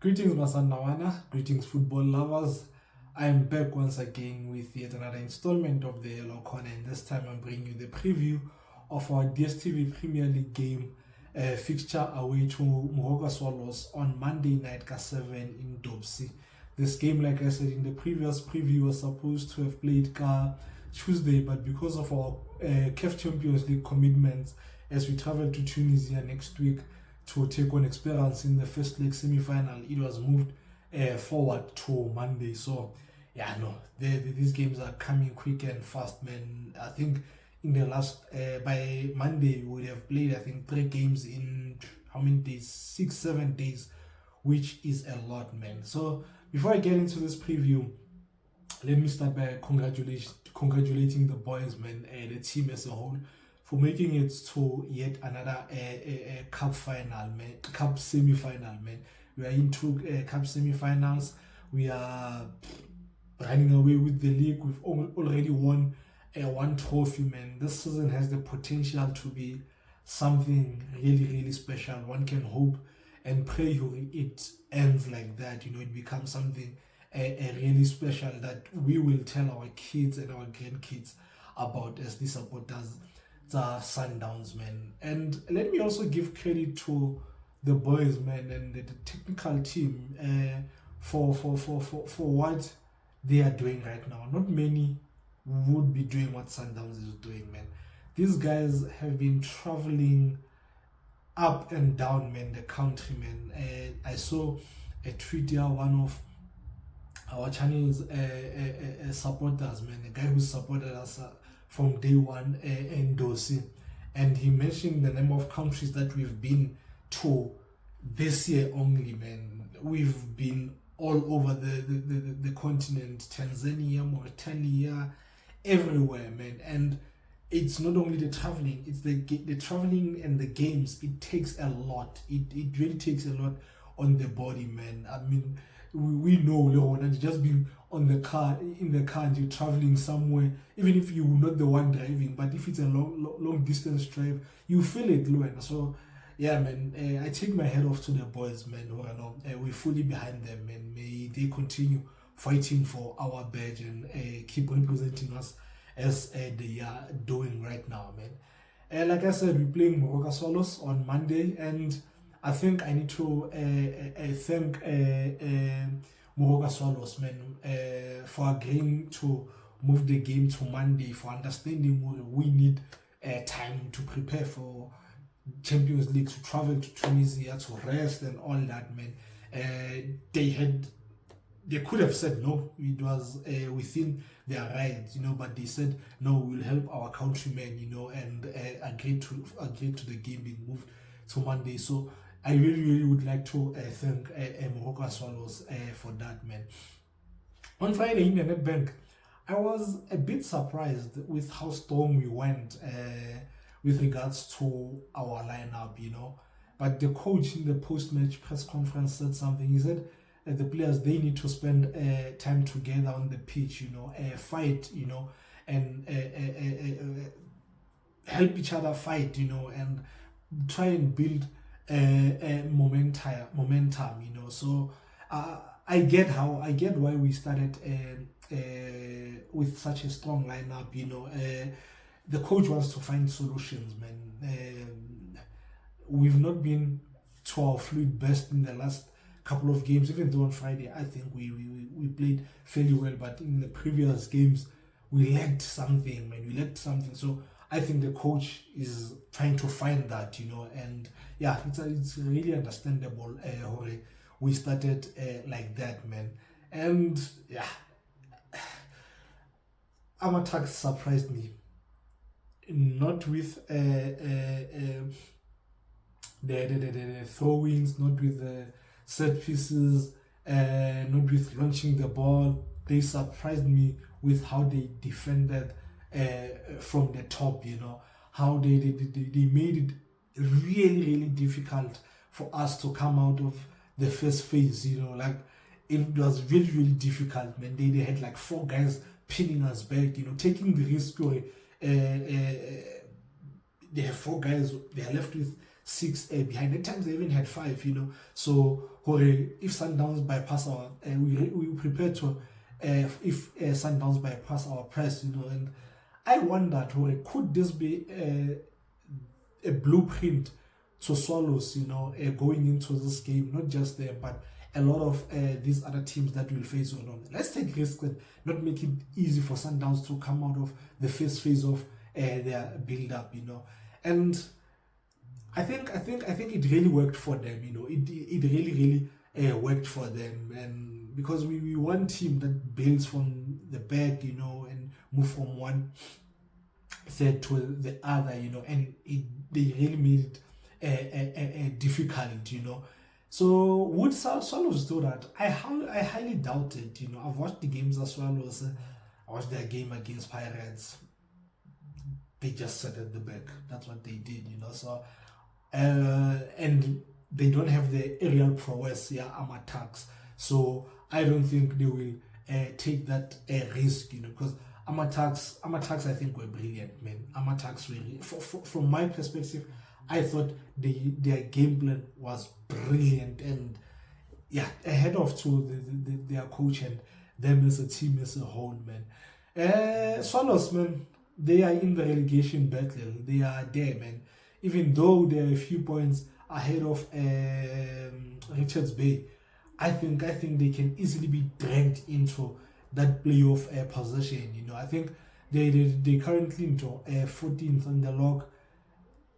Greetings, Masandawana. Greetings, football lovers. I am back once again with yet another installment of the Yellow Corner, and this time I'm bringing you the preview of our Dstv Premier League game fixture away to Moroka Swallows on Monday night, K7 in Dstv. This game, like I said in the previous preview, was supposed to have played Tuesday, but because of our CAF Champions League commitments as we travel to Tunisia next week to take on Experience in the first leg semi-final, it was moved forward to Monday. So yeah, no, these games are coming quick and fast, man. I think in the last by Monday we would have played, I think, 3 games in how many days? 6-7 days, which is a lot, man. So before I get into this preview, let me start by congratulating the boys, man, the team as a whole, for making it to yet another cup final, man, cup semi-final, man. We are into cup semi-finals. We are running away with the league. We've already won one trophy, man. This season has the potential to be something really, really special. One can hope and pray it ends like that. You know, it becomes something really special that we will tell our kids and our grandkids about as the supporters, the Sundowns, man. And let me also give credit to the boys, man, and the technical team for what they are doing right now. Not many would be doing what Sundowns is doing, man. These guys have been traveling up and down, man, the country, man. I saw a tweet here, one of our channel's supporters, man, a guy who supported us from day one in Dosi, and he mentioned the number of countries that we've been to this year only, man. We've been all over the continent, Tanzania, Mauritania, everywhere, man. And it's not only the traveling, it's the traveling and the games. It takes a lot. It really takes a lot on the body, man. I mean, we know, Leon, and just being in the car and you're traveling somewhere, even if you're not the one driving, but if it's a long distance drive, you feel it, Leon. So yeah, man, I take my hat off to the boys, man. We're fully behind them, man. May they continue fighting for our badge and keep representing us as they are doing right now, man. Like I said, we're playing Moroka Swallows on Monday, and I think I need to thank Moroka Swallows, man, for agreeing to move the game to Monday, for understanding we need time to prepare for Champions League, to travel to Tunisia, to rest and all that, man. They could have said no, it was within their rights, you know, but they said no, we'll help our countrymen, you know, and agreed to the game being moved to Monday. So I really would like to thank Moroka Swallows for that, man. On Friday in the NetBank, I was a bit surprised with how strong we went with regards to our lineup, you know. But the coach in the post-match press conference said something. He said the players, they need to spend time together on the pitch, you know, fight, you know, and help each other fight, you know, and try and build momentum, you know. So I get why we started with such a strong lineup, you know. The coach wants to find solutions, man. We've not been to our fluid best in the last couple of games. Even though on Friday I think we played fairly well, but in the previous games we lacked something, man. We lacked something. So I think the coach is trying to find that, you know, and yeah, it's really understandable. We started like that, man, and yeah, Amatak surprised me, not with the throw-ins, not with the set pieces, not with launching the ball. They surprised me with how they defended from the top, you know, how they made it really difficult for us to come out of the first phase, you know. Like, it was really difficult, man. They had like 4 guys pinning us back, you know, taking the risk. They have 4 guys, they are left with 6 behind. At times they even had 5, So if Sundowns bypass our, we prepare to if Sundowns bypass our press, and I wondered, could this be a blueprint to Swallows, going into this game, not just them, but a lot of these other teams that will face on. Let's take risks and not make it easy for Sundowns to come out of the first phase of their build-up, And I think it really worked for them, It really worked for them, and because we one team that builds from the back, and move from one third to the other, and they really made it difficult, So would Swallows do that? I highly doubt it. I've watched the games as Swallows. I watched their game against Pirates. They just sat at the back. That's what they did, So and they don't have the aerial prowess, arm attacks. So I don't think they will take that risk, because arm attacks I think were brilliant, man. Arm attacks were from my perspective. I thought their game plan was brilliant, and ahead of to their coach and them as a team as a whole, man. Swallows, man, they are in the relegation battle. They are there, man. Even though they are a few points ahead of Richards Bay, I think they can easily be dragged into that playoff position. I think they currently into 14th on the log.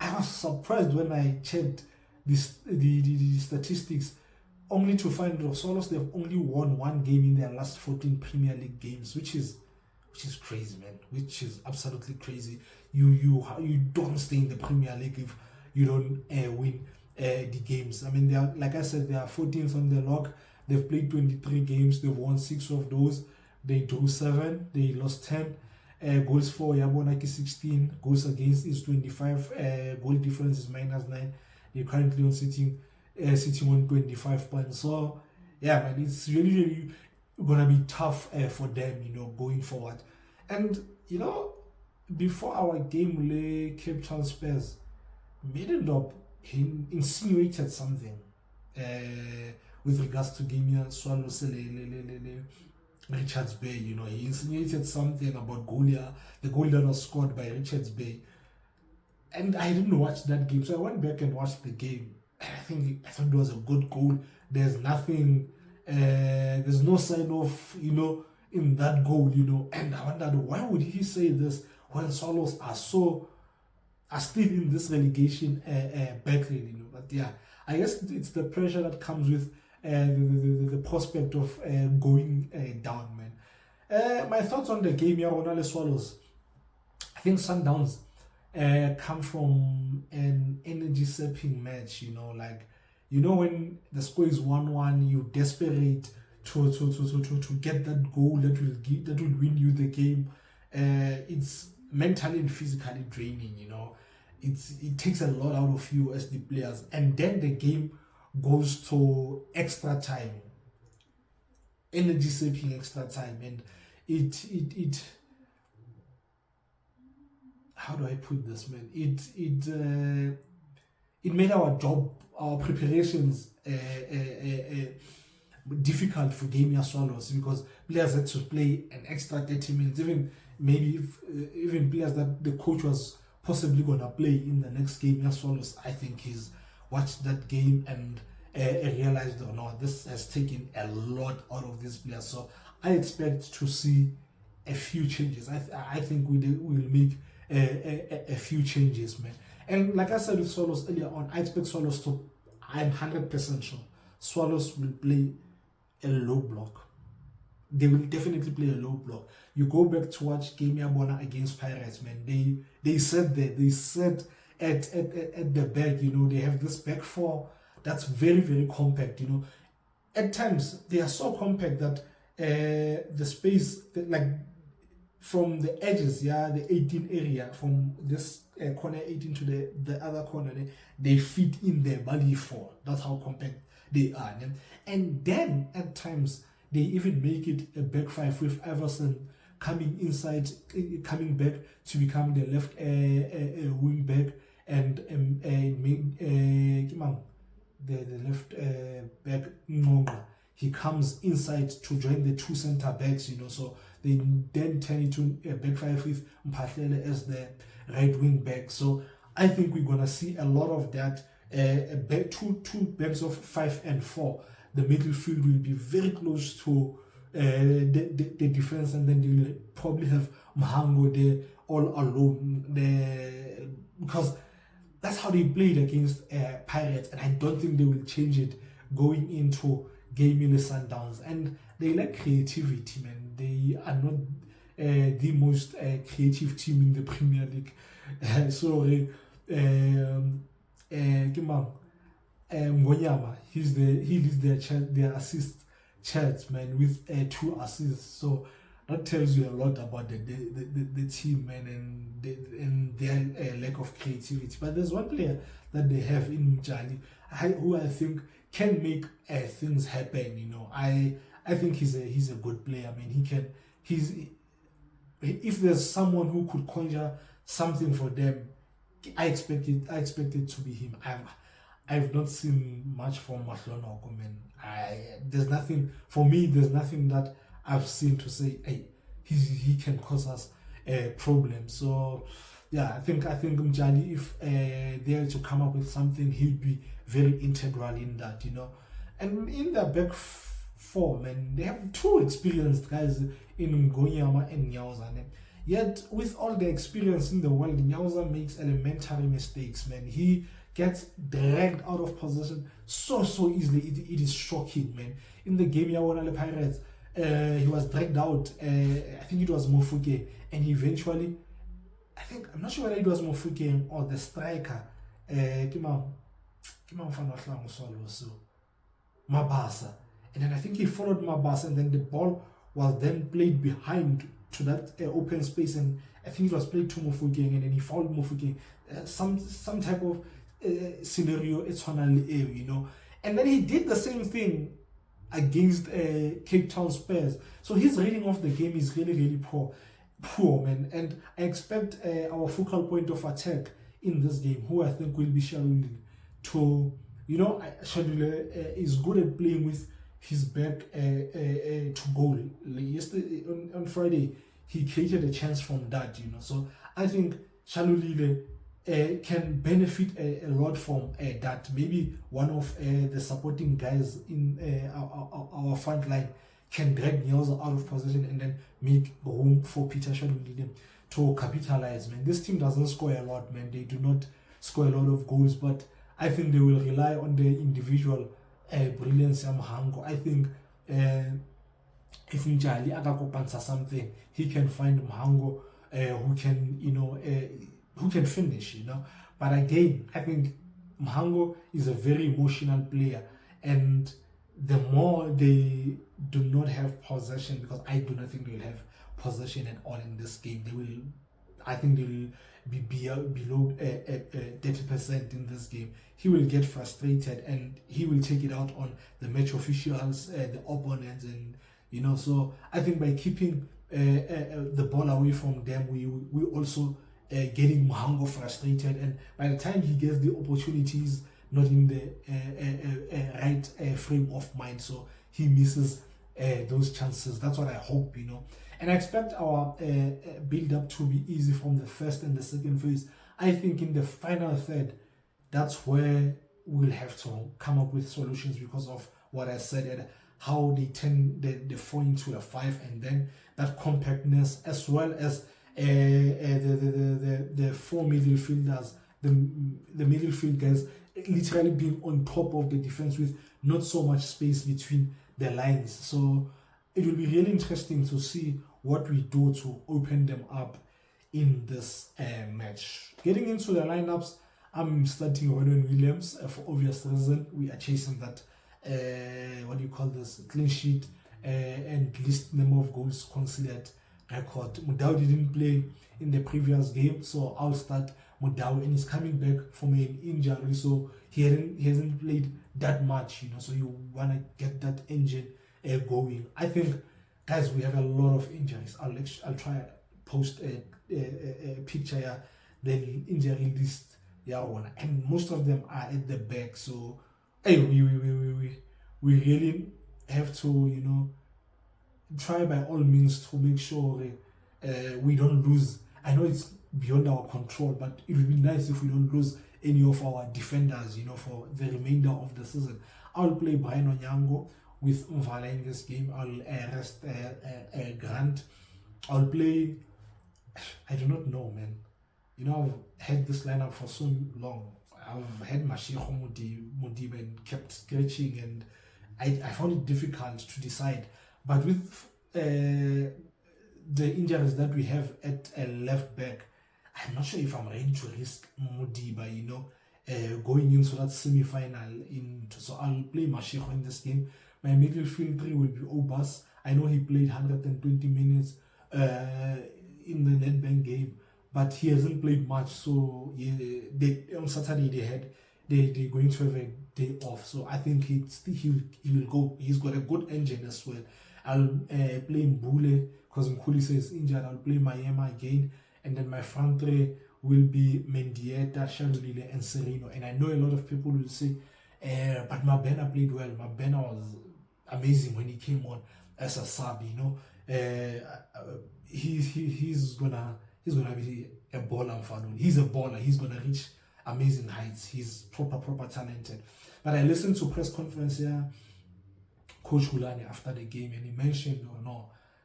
I was surprised when I checked the statistics, only to find that Swallows, they've only won one game in their last 14 Premier League games, which is crazy, man. Which is absolutely crazy. You don't stay in the Premier League if you don't win the games. I mean, they are, like I said, they are 14th on the log. They've played 23 games. They've won 6 of those. They drew 7. They lost 10. Goals for Yabonaki 16, goals against is 25, goal difference is -9. They're currently sitting on 25 points. So man, it's really gonna be tough for them, going forward. And before our game, Cape Town Spurs made it up. He insinuated something with regards to Gamia Swallows Richards Bay, he insinuated something about the goal that was scored by Richards Bay. And I didn't watch that game, so I went back and watched the game. And I thought it was a good goal. There's nothing, there's no sign of, in that goal, And I wondered, why would he say this when Swallows are still in this relegation battle, But I guess it's the pressure that comes with the prospect of going down, man. My thoughts on the game, Ronaldo Swallows. I think Sundowns come from an energy-sapping match, when the score is 1-1, you desperate to get that goal that will win you the game. It's mentally and physically draining, It takes a lot out of you as the players, and then the game goes to extra time, energy-sapping extra time, and it how do I put this, man? It made our preparations difficult for Gamia Swallows, because players had to play an extra 30 minutes, even players that the coach was possibly gonna play in the next game. Swallows, I think, he's watched that game and realized, this has taken a lot out of these players. So I expect to see a few changes. I think we'll make a few changes, man. And like I said with Swallows earlier on, I expect Swallows I'm 100% sure Swallows will play a low block. They will definitely play a low block. You go back to watch Gamia Bona against Pirates, man. They said that. They said at the back, they have this back four that's very, very compact, At times, they are so compact that the space, from the edges, the 18 area, from this corner 18 to the other corner, they fit in there, body four. That's how compact they are. And then, at times, they even make it a back five with Everson coming inside, coming back to become the left wing back, and the left back Moroka, he comes inside to join the two center backs, so they then turn into a back five with Mpahlele as the right wing back. So I think we're gonna see a lot of that. Two backs of 5 and 4. The midfield will be very close to the defense, and then they will probably have Mhango there all alone there, because that's how they played against Pirates, and I don't think they will change it going into game in the Sundowns. And they like creativity, man. They are not the most creative team in the Premier League. Ngonyama, he leads their assist charts, man, with 2 assists. So that tells you a lot about the team, man, and their lack of creativity. But there's one player that they have in Mjali who I think can make things happen. I think he's a good player. I mean, if there's someone who could conjure something for them, I expect it to be him. I've not seen much from Mahlonoko, man. There's nothing that I've seen to say, hey, he can cause us a problem. So yeah, I think Mjali, if they're to come up with something, he'll be very integral in that, And in the back 4, man, they have 2 experienced guys in Ngonyama and Nyauza. Yet with all the experience in the world, Nyauza makes elementary mistakes, man. He gets dragged out of possession so easily. It is shocking, man. In the game Yawonale Pirates, he was dragged out. I think it was Mofuke, and eventually, I'm not sure whether it was Mofuke or the striker, Mabasa. And then I think he followed Mabasa, and then the ball was then played behind to that open space, and I think it was played to Mofuke, and then he fouled Mofuke. Some type of scenario, it's on and then he did the same thing against Cape Town Spurs. So his reading of the game is really poor, man. And I expect our focal point of attack in this game, who I think will be Shaluli, to Shaluli is good at playing with his back to goal. Yesterday on Friday, he created a chance from that, So I think Shaluli can benefit a lot from that. Maybe one of the supporting guys in our front line can drag Nyauza out of position and then make room for Peter Shalulile to capitalize, man. This team doesn't score a lot, man. They do not score a lot of goals, but I think they will rely on the individual brilliance of Mhango. I think if Njali Agakopansa something, he can find Mhango who can finish, But again, I think Mhango is a very emotional player, and the more they do not have possession, because I do not think they will have possession at all in this game. I think they will be below 30% in this game. He will get frustrated and he will take it out on the match officials, the opponents, and So I think by keeping the ball away from them, we also getting Mhango frustrated, and by the time he gets the opportunities, not in the right frame of mind, so he misses those chances. That's what I hope, And I expect our build-up to be easy from the first and the second phase. I think in the final third, that's where we'll have to come up with solutions because of what I said and how they turn the 4 into a 5, and then that compactness, as well as the 4 midfielders, the midfield guys literally being on top of the defense with not so much space between the lines. So it will be really interesting to see what we do to open them up in this match. Getting into the lineups, I'm starting Ronan Williams for obvious reason. We are chasing that clean sheet and least number of goals conceded record. Mudau didn't play in the previous game, so I'll start Mudau, and he's coming back from an injury, so he hasn't played that much, So you want to get that engine going. I think, guys, we have a lot of injuries. I'll try to post a picture here, the injury list and most of them are at the back. So hey, we really have to, try by all means to make sure we don't lose. I know it's beyond our control, but it would be nice if we don't lose any of our defenders, for the remainder of the season. I'll play Brian Onyango with Mvala in this game. I'll rest Grant. I'll play, I do not know, man. I've had this lineup for so long. I've had Mashiro Mudibe and kept scratching, and I found it difficult to decide. But with the injuries that we have at a left back, I'm not sure if I'm ready to risk Mudiba, going into that semi-final. So I'll play Mashiro in this game. My midfield three will be Obas. I know he played 120 minutes in the Nedbank game, but he hasn't played much. So on Saturday they're going to have a day off. So I think he will go. He's got a good engine as well. I'll play Mbule because Mkhulise is injured. I'll play Mayema again, and then my front three will be Mendieta, Shalulile, and Sereno. And I know a lot of people will say, but Mabena played well. Mabena was amazing when he came on as a sub. He's gonna be a baller. He's a baller. He's gonna reach amazing heights. He's proper talented. But I listened to press conference here, Coach Hulani, after the game, and he mentioned,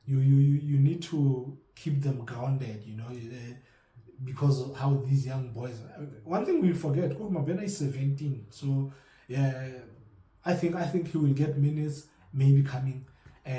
you need to keep them grounded, because of how these young boys. One thing we forget, Mabena is 17, so yeah, I think he will get minutes, maybe coming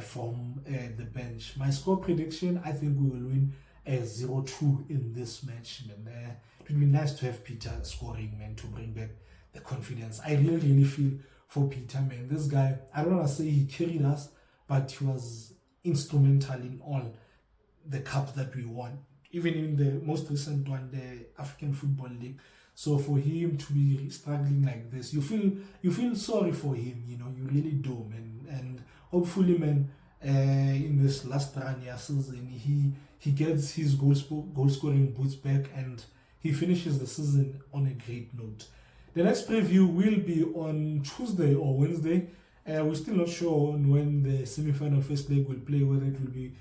from the bench. My score prediction, I think we will win 0-2 in this match, man. It would be nice to have Peter scoring, man, to bring back the confidence. I really feel for Peter, man. This guy, I don't want to say he carried us, but he was instrumental in all the cups that we won, even in the most recent one, the African Football League. So for him to be struggling like this, you feel sorry for him, you really do, man. And hopefully, man, in this last run season, he gets his goal scoring boots back and he finishes the season on a great note. The next preview will be on Tuesday or Wednesday. We're still not sure on when the semi-final first leg will play, whether it will be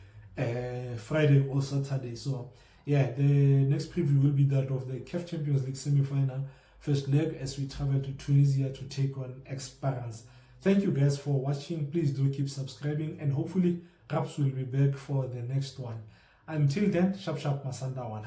Friday or Saturday. So yeah, the next preview will be that of the CAF Champions League semi-final first leg as we travel to Tunisia to take on Esperance. Thank you guys for watching. Please do keep subscribing, and hopefully Raps will be back for the next one. Until then, sharp Masanda one.